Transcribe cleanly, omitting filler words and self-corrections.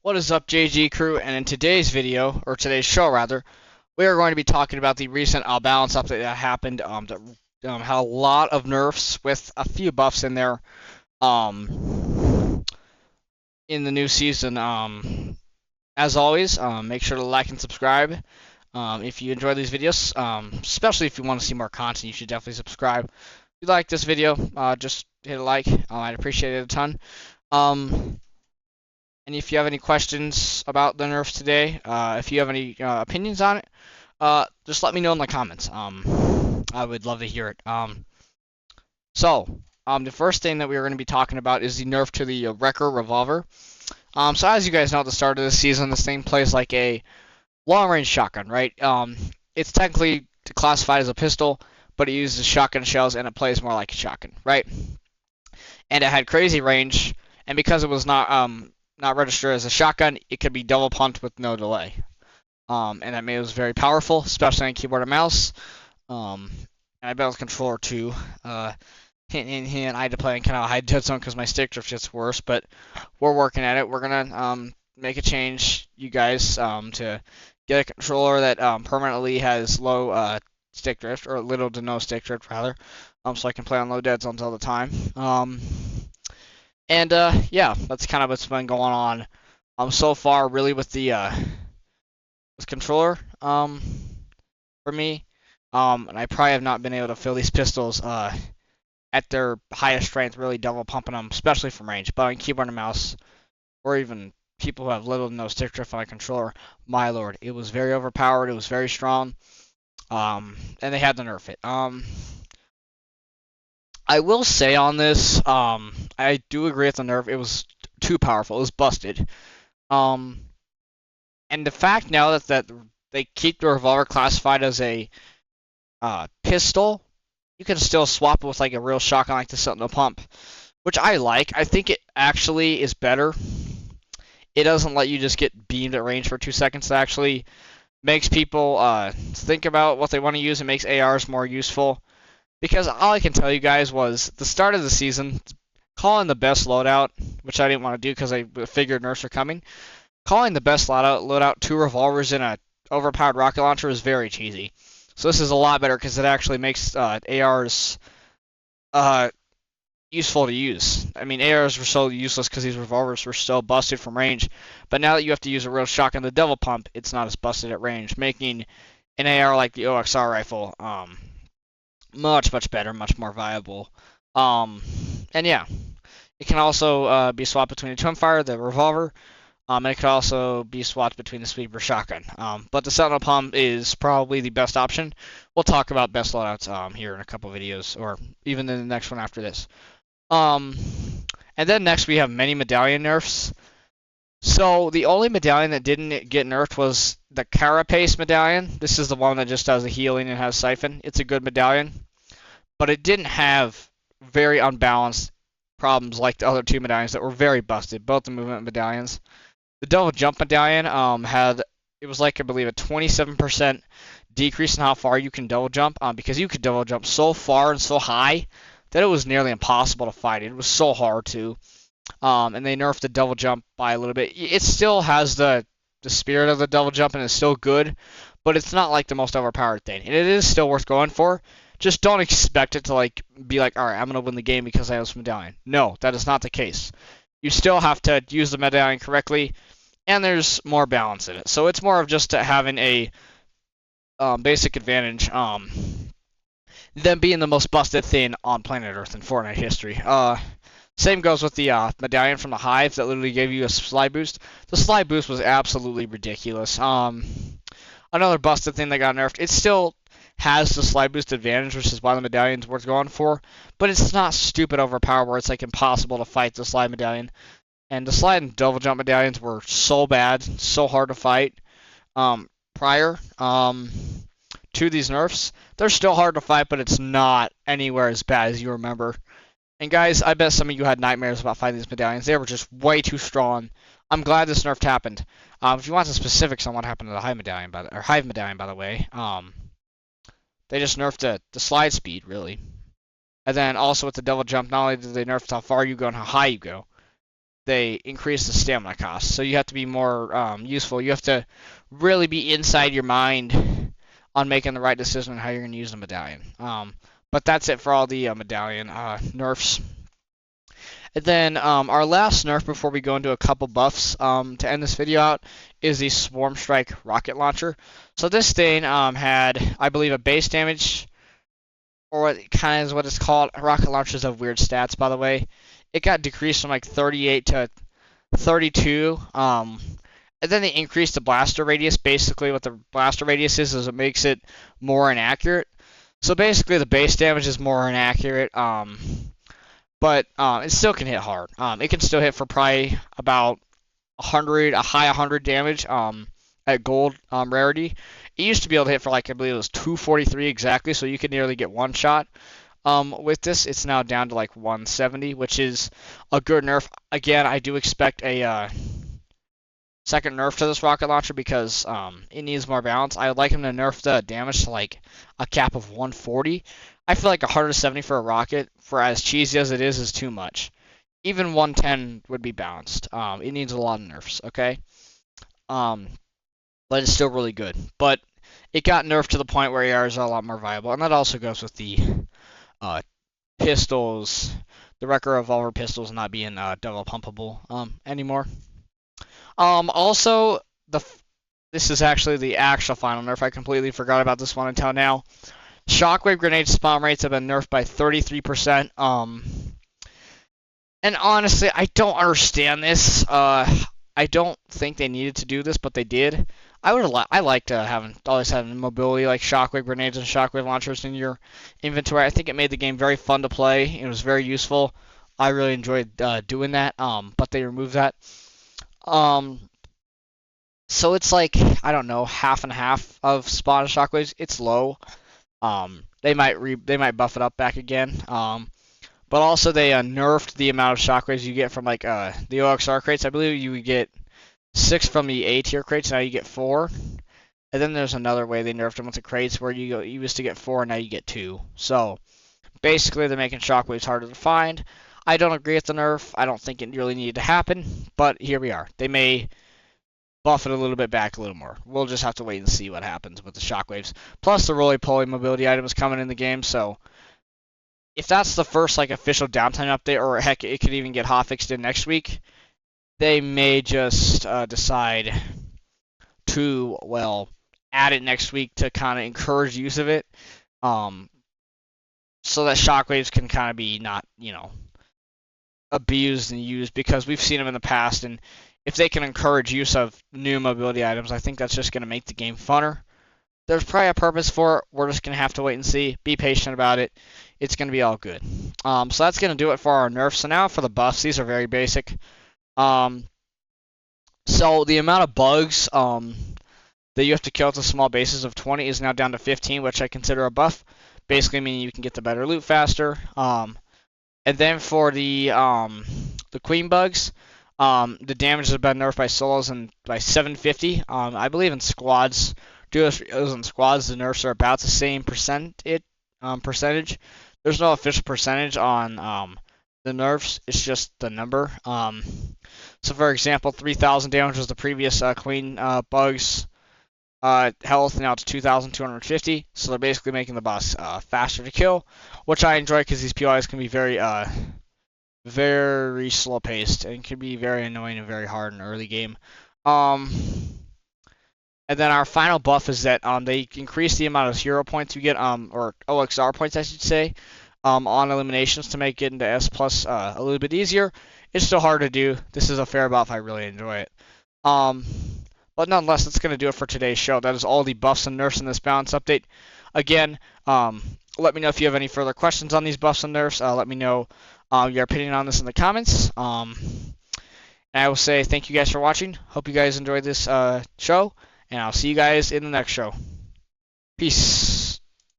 What is up, JG crew? And in today's video, or today's show rather, we are going to be talking about the recent balance update that happened. That had a lot of nerfs with a few buffs in there. In the new season. As always, make sure to like and subscribe. If you enjoy these videos, especially if you want to see more content, you should definitely subscribe. If you like this video, just hit a like. I'd appreciate it a ton. And if you have any questions about the nerfs today, if you have any opinions on it, just let me know in the comments. I would love to hear it. The first thing that we are going to be talking about is the nerf to the Wrecker Revolver. So as you guys know, at the start of the season, this thing plays like a long-range shotgun, right? It's technically classified as a pistol, but it uses shotgun shells and it plays more like a shotgun, right? And it had crazy range, and because it was not registered as a shotgun, it could be double pumped with no delay. And that made it was very powerful, especially on keyboard and mouse. And I bet with controller too. Hint, I had to play in kind of a high dead zone because my stick drift gets worse, but we're working at it. We're gonna make a change, you guys, to get a controller that permanently has low stick drift, or little to no stick drift rather, so I can play on low dead zones all the time. Yeah, that's kind of what's been going on so far, really, with the with controller for me. And I probably have not been able to fill these pistols at their highest strength, really double pumping them, especially from range. But on keyboard and mouse, or even people who have little to no stick drift on a controller, my lord, it was very overpowered. It was very strong. And they had to nerf it. I will say on this, I do agree with the nerf. It was too powerful. It was busted. And the fact now that they keep the revolver classified as a pistol, you can still swap it with like a real shotgun like the Sentinel Pump, which I like. I think it actually is better. It doesn't let you just get beamed at range for 2 seconds. It actually makes people think about what they want to use. It makes ARs more useful. Because all I can tell you guys was the start of the season, calling the best loadout, which I didn't want to do because I figured nerfs are coming. Calling the best loadout 2 revolvers in a overpowered rocket launcher is very cheesy. So this is a lot better because it actually makes ARs useful to use. I mean, ARs were so useless because these revolvers were so busted from range. But now that you have to use a real shotgun, the Devil Pump, it's not as busted at range, making an AR like the OXR rifle much better, much more viable. And yeah, it can also be swapped between the Twinfire, the revolver, and it could also be swapped between the sweeper shotgun. But the Sentinel Pump is probably the best option. We'll talk about best loadouts here in a couple videos, or even in the next one after this. And then next we have many medallion nerfs. So the only medallion that didn't get nerfed was the Carapace medallion. This is the one that just does the healing and has Siphon. It's a good medallion, but it didn't have very unbalanced problems like the other 2 medallions that were very busted, both the movement medallions. The double jump medallion it was like, I believe, a 27% decrease in how far you can double jump, because you could double jump so far and so high that it was nearly impossible to fight it. It was so hard to. And they nerfed the double jump by a little bit. It still has the spirit of the double jump and it's still good, but it's not like the most overpowered thing. And it is still worth going for. Just don't expect it to be like, all right, I'm going to win the game because I have this medallion. No, that is not the case. You still have to use the medallion correctly, and there's more balance in it. So it's more of just having a basic advantage than being the most busted thing on planet Earth in Fortnite history. Same goes with the medallion from the Hive that literally gave you a slide boost. The slide boost was absolutely ridiculous. Another busted thing that got nerfed. It still has the slide boost advantage, which is why the medallion's worth going for, but it's not stupid overpowered where it's like impossible to fight the slide medallion. And the slide and double jump medallions were so bad, so hard to fight prior to these nerfs. They're still hard to fight, but it's not anywhere as bad as you remember. And guys, I bet some of you had nightmares about fighting these medallions. They were just way too strong. I'm glad this nerf happened. If you want the specifics on what happened to the Hive medallion, by the way, they just nerfed the slide speed, really. And then also with the double jump, not only did they nerf how far you go and how high you go, they increase the stamina cost. So you have to be more useful. You have to really be inside your mind on making the right decision on how you're going to use the medallion. But that's it for all the medallion nerfs. And then our last nerf before we go into a couple buffs to end this video out is the Swarm Strike rocket launcher. So this thing had, I believe, a base damage, or it kind of is what it's called. Rocket launchers have weird stats, by the way. It got decreased from like 38 to 32. And then they increased the blaster radius. Basically, what the blaster radius is it makes it more inaccurate. So basically, the base damage is more inaccurate. But it still can hit hard. It can still hit for probably about 100, a high 100 damage at gold rarity. It used to be able to hit for like, I believe it was 243 exactly, so you could nearly get one shot. With this, it's now down to like 170, which is a good nerf. Again, I do expect a second nerf to this rocket launcher because it needs more balance. I would like him to nerf the damage to like a cap of 140. I feel like 170 for a rocket, for as cheesy as it is too much. Even 110 would be balanced. It needs a lot of nerfs, okay? But it's still really good. But it got nerfed to the point where ARs are a lot more viable, and that also goes with the pistols, the Wrecker Revolver pistols not being double pumpable anymore. Also, this is actually the actual final nerf. I completely forgot about this one until now. Shockwave grenade spawn rates have been nerfed by 33%. And honestly, I don't understand this. I don't think they needed to do this, but they did. I liked always having mobility like shockwave grenades and shockwave launchers in your inventory. I think it made the game very fun to play. It was very useful. I really enjoyed doing that. But they removed that. So it's like, I don't know, half and half of spawn and shockwaves. It's low. They might buff it up back again. But also they nerfed the amount of shockwaves you get from like the OXR crates. I believe you would get 6 from the A tier crates. Now you get 4. And then there's another way they nerfed them with the crates where you used to get 4 and now you get 2. So basically they're making shockwaves harder to find. I don't agree with the nerf. I don't think it really needed to happen. But here we are. They may buff it a little bit back a little more. We'll just have to wait and see what happens with the shockwaves. Plus the roly-poly mobility item is coming in the game, so if that's the first like official downtime update, or heck, it could even get hotfixed in next week, they may just decide to, well, add it next week to kind of encourage use of it, so that shockwaves can kind of be not, abused and used, because we've seen them in the past, and if they can encourage use of new mobility items, I think that's just going to make the game funner. There's probably a purpose for it. We're just going to have to wait and see. Be patient about it. It's going to be all good. So that's going to do it for our nerfs. So now for the buffs. These are very basic. So the amount of bugs that you have to kill at the small bases of 20 is now down to 15, which I consider a buff. Basically meaning you can get the better loot faster. And then for the queen bugs, the damage has been nerfed by solos and by 750. I believe in squads, duos and squads, the nerfs are about the same percentage. There's no official percentage on the nerfs. It's just the number. So for example, 3,000 damage was the previous queen bugs health. Now it's 2,250. So they're basically making the boss faster to kill, which I enjoy because these POIs can be very slow paced and can be very annoying and very hard in early game. And then our final buff is that they increase the amount of hero points you get, or OXR points I should say, on eliminations to make it into S plus a little bit easier. It's still hard to do. This is a fair buff. I really enjoy it. But nonetheless, that's going to do it for today's show. That is all the buffs and nerfs in this balance update. Again, let me know if you have any further questions on these buffs and nerfs. Let me know your opinion on this in the comments. And I will say thank you guys for watching. Hope you guys enjoyed this show. And I'll see you guys in the next show. Peace.